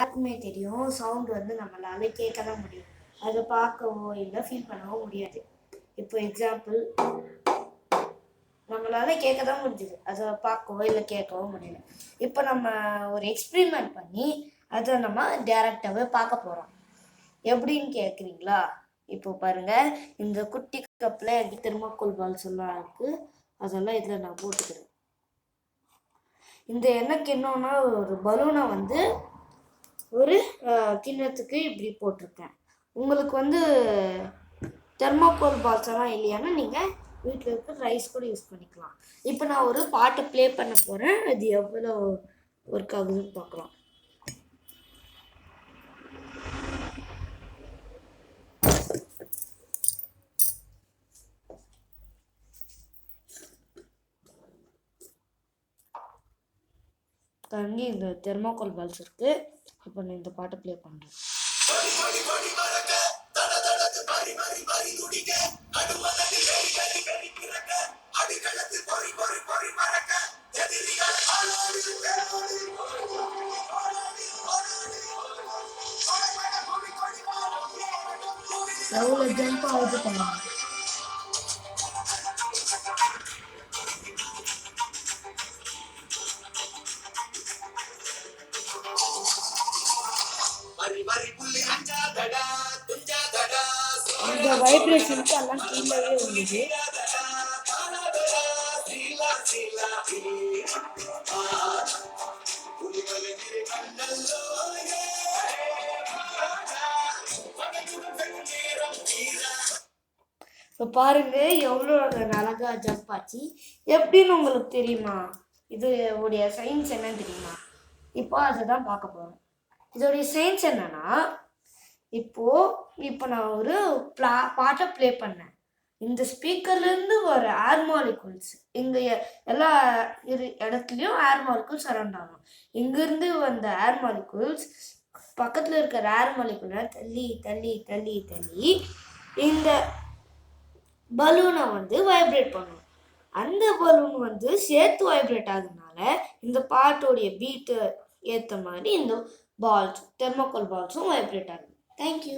எல்லாருக்குமே தெரியும், சவுண்ட் வந்து நம்மளால கேட்க தான் முடியும், அதை பார்க்கவோ இல்லை ஃபீல் பண்ணவோ முடியாது. இப்போ எக்ஸாம்பிள், நம்மளால கேட்க தான் முடிஞ்சுது, அதை பார்க்கவோ இல்லை கேட்கவோ முடியல. இப்போ நம்ம ஒரு எக்ஸ்பிரிமெண்ட் பண்ணி அதை நம்ம டைரக்டாகவே பார்க்க போகிறோம். எப்படின்னு கேட்குறீங்களா? இப்போ பாருங்க, இந்த குட்டி கப்பில் தெர்மாக்கோல் பால்ஸ் எல்லாம் இருக்கு, அதெல்லாம் இதில் நான் போட்டுக்கிறேன். இந்த எனக்கு என்னன்னா, ஒரு பலூனை வந்து ஒரு கிண்ணத்துக்கு இப்படி போட்டிருக்கேன். உங்களுக்கு வந்து தெர்மாக்கோல் பால்ஸ் எல்லாம் இல்லையானா நீங்கள் வீட்டில் இருக்க ரைஸ் கூட யூஸ் பண்ணிக்கலாம். இப்போ நான் ஒரு பாட்டை ப்ளே பண்ண போகிறேன், அது எவ்வளோ ஒர்க் ஆகுதுன்னு பார்க்கலாம். தங்கி இந்த தெர்மாக்கோல் பால்ஸ் இருக்கு. இப்போ நான் இந்த பாட்டை ப்ளே பண்ணுறேன். எவ்வளோ ஜம்ப் ஆகுது பாருங்க. இந்த வைப்ரேஷனுக்கு எல்லாம் கீழே உள்ளது. இப்போ பாருங்க எவ்வளோ அழகா ஜம்ப் ஆச்சு. எப்படின்னு உங்களுக்கு தெரியுமா? இது உடைய சயின்ஸ் என்னன்னு தெரியுமா? இப்போ அதை தான் பார்க்க போகிறோம். இதோடைய சயின்ஸ் என்னன்னா, இப்போ நான் ஒரு பாட்டை ப்ளே பண்ணேன். இந்த ஸ்பீக்கர்லேருந்து வர ஏர் மாலிகுல்ஸ் இங்கே எல்லா இடத்துலையும் ஏர் மாலிகுல்ஸ் சரௌண்ட் ஆகும். இங்கேருந்து வந்த ஏர் மாலிகுல்ஸ் பக்கத்தில் இருக்கிற ஏர் மாலிகுலை தள்ளி தள்ளி தள்ளி தள்ளி இந்த பலூனை வந்து வைப்ரேட் பண்ணும். அந்த பலூன் வந்து சேர்த்து வைப்ரேட் ஆகுதுனால இந்த பாட்டோடைய பீட்டு ஏற்ற மாதிரி இந்த பால்ஸ் தெர்மாக்கோல் பால்ஸும் வைப்ரேட் ஆகுது. தேங்க்யூ.